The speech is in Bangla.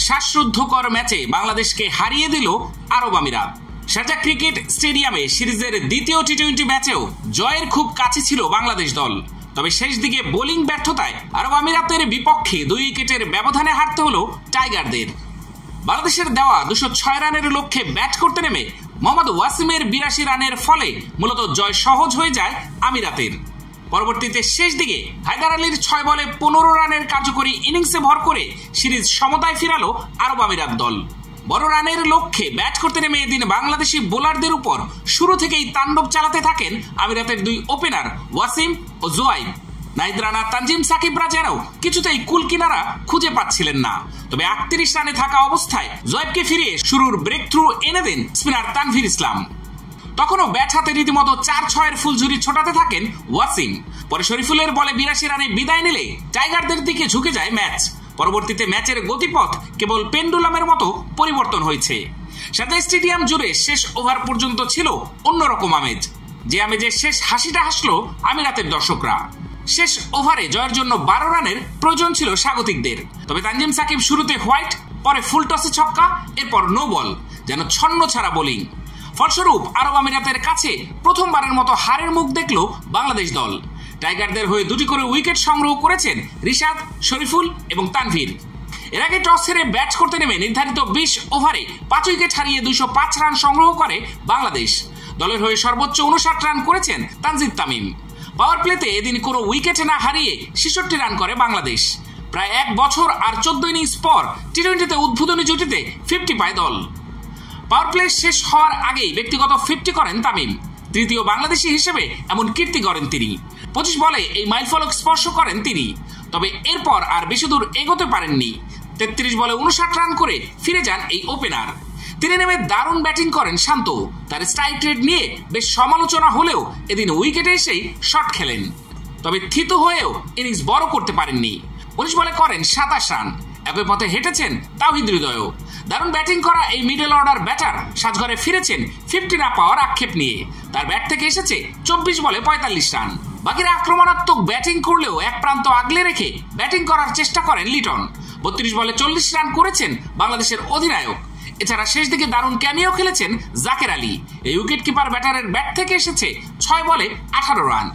শ্বাসরুদ্ধকর ম্যাচে বাংলাদেশকে হারিয়ে দিল আরব আমিরাত। শারজাহ ক্রিকেট স্টেডিয়ামে সিরিজের দ্বিতীয় টি-20 ম্যাচেও জয়ের খুব কাছে ছিল বাংলাদেশ দল। তবে শেষ দিকে বোলিং ব্যর্থতায় আরব আমিরাতের বিপক্ষে 2 উইকেটের ব্যবধানে হারতে হলো টাইগারদের। বাংলাদেশের দেওয়া 206 রানের লক্ষ্যে ব্যাট করতে নেমে মোহাম্মদ ওয়াসিমের 82 রানের ফলে মূলত জয় সহজ হয়ে যায় আমিরাতের। পরবর্তীতে শেষ দিকে হায়দার আলীর 6 বলে 15 রানের কার্যকরী ইনিংসে ভর করে সিরিজ সমতায় ফিরালো আরব আমিরাত দল। বড় রানের লক্ষ্যে ব্যাট করতে নেমে এদিন বাংলাদেশি বোলারদের উপর শুরু থেকেই তাণ্ডব চালাতে থাকেন আমিরাতের 2 ওপেনার ওয়াসিম ও জোয়াইব। নাহিদ রানা, তানজিম সাকিবরা যেন কিছুতেই কুল কিনারা খুঁজে পাচ্ছিলেন না। তবে 38 রানে থাকা অবস্থায় জোয়াইবকে ফিরিয়ে শুরুর ব্রেক থ্রু এনে দেন স্পিনার তানভীর ইসলাম। তখনও ব্যাট হাতে রীতিমতো 4-6-এর ফুলঝুরি ছোটাতে থাকেন ওয়াসিম। পরে শরীফুলের বলে 82 রানে বিদায় নিলে টাইগারদের দিকে ঝুঁকে যায় ম্যাচ। পরবর্তীতে ম্যাচের গতিপথ কেবল পেন্ডুলামের মতো পরিবর্তন হয়েছে। শারজাহ স্টেডিয়াম জুড়ে শেষ ওভার পর্যন্ত ছিল অন্যরকম আমেজ, যে আমেজে শেষ হাসিটা হাসলো আমিরাতের দর্শকরা। শেষ ওভারে জয়ের জন্য 12 রানের প্রয়োজন ছিল স্বাগতিকদের। তবে তানজিম সাকিব শুরুতে হোয়াইট, পরে ফুল টসে ছক্কা, এরপর নো বল, যেন ছন্ন ছাড়া বোলিং। ফলস্বরূপ আরব আমিরাতের কাছে প্রথমবারের মতো হারের মুখ দেখল বাংলাদেশ দল। টাইগারদের হয়ে 2টি করে উইকেট সংগ্রহ করেছেন রিশাদ, শরীফুল এবং তানভীর। এর আগে টস হেরে ব্যাট করতে নেমে নির্ধারিত 20 ওভারে 5 উইকেট হারিয়ে 205 রান সংগ্রহ করে বাংলাদেশ। দলের হয়ে সর্বোচ্চ 59 রান করেছেন তানজিদ তামিম। পাওয়ার প্লেতে এদিন কোনো উইকেট না হারিয়ে 66 রান করে বাংলাদেশ। প্রায় 1 বছর আর 14 ইনিংস পর টি-20তে উদ্বোধনী জুটিতে 50 পায় দল। পাওয়ার প্লে শেষ হওয়ার আগেই ব্যক্তিগত 50 করেন তামিম। তৃতীয় বাংলাদেশি হিসেবে এমন কীর্তি করেন তিনি। 25 বলে এই মাইলফলক স্পর্শ করেন তিনি। তবে এরপর আর বেশি দূর এগোতে পারেননি। 33 বলে 59 রান করে ফিরে যান এই ওপেনার। তিনি নেমে দারুণ ব্যাটিং করেন শান্ত। তার স্ট্রাইক রেট নিয়ে বেশ সমালোচনা হলেও এদিন উইকেটে এসেই শট খেলেন। তবে থিতু হয়েও ইনিংস বড় করতে পারেননি। 19 বলে করেন 27 রান। একই পথে হেঁটেছেন তাওহিদ হৃদয়ও। দারুণ ব্যাটিং করা এই মিডল অর্ডার ব্যাটার সাজঘরে ফিরেছেন 50 না পাওয়ার আক্ষেপ নিয়ে। তার ব্যাট থেকে এসেছে 24 বলে 45 রান। বাকিরা আক্রমণাত্মক ব্যাটিং করলেও এক প্রান্ত আগলে রেখে ব্যাটিং করার চেষ্টা করেন লিটন। 32 বলে 40 রান করেছেন বাংলাদেশের অধিনায়ক। এছাড়া শেষ দিকে দারুণ ক্যামিও খেলেছেন জাকের আলী। এই উইকেট কিপার ব্যাটারের ব্যাট থেকে এসেছে 6 বলে 18 রান।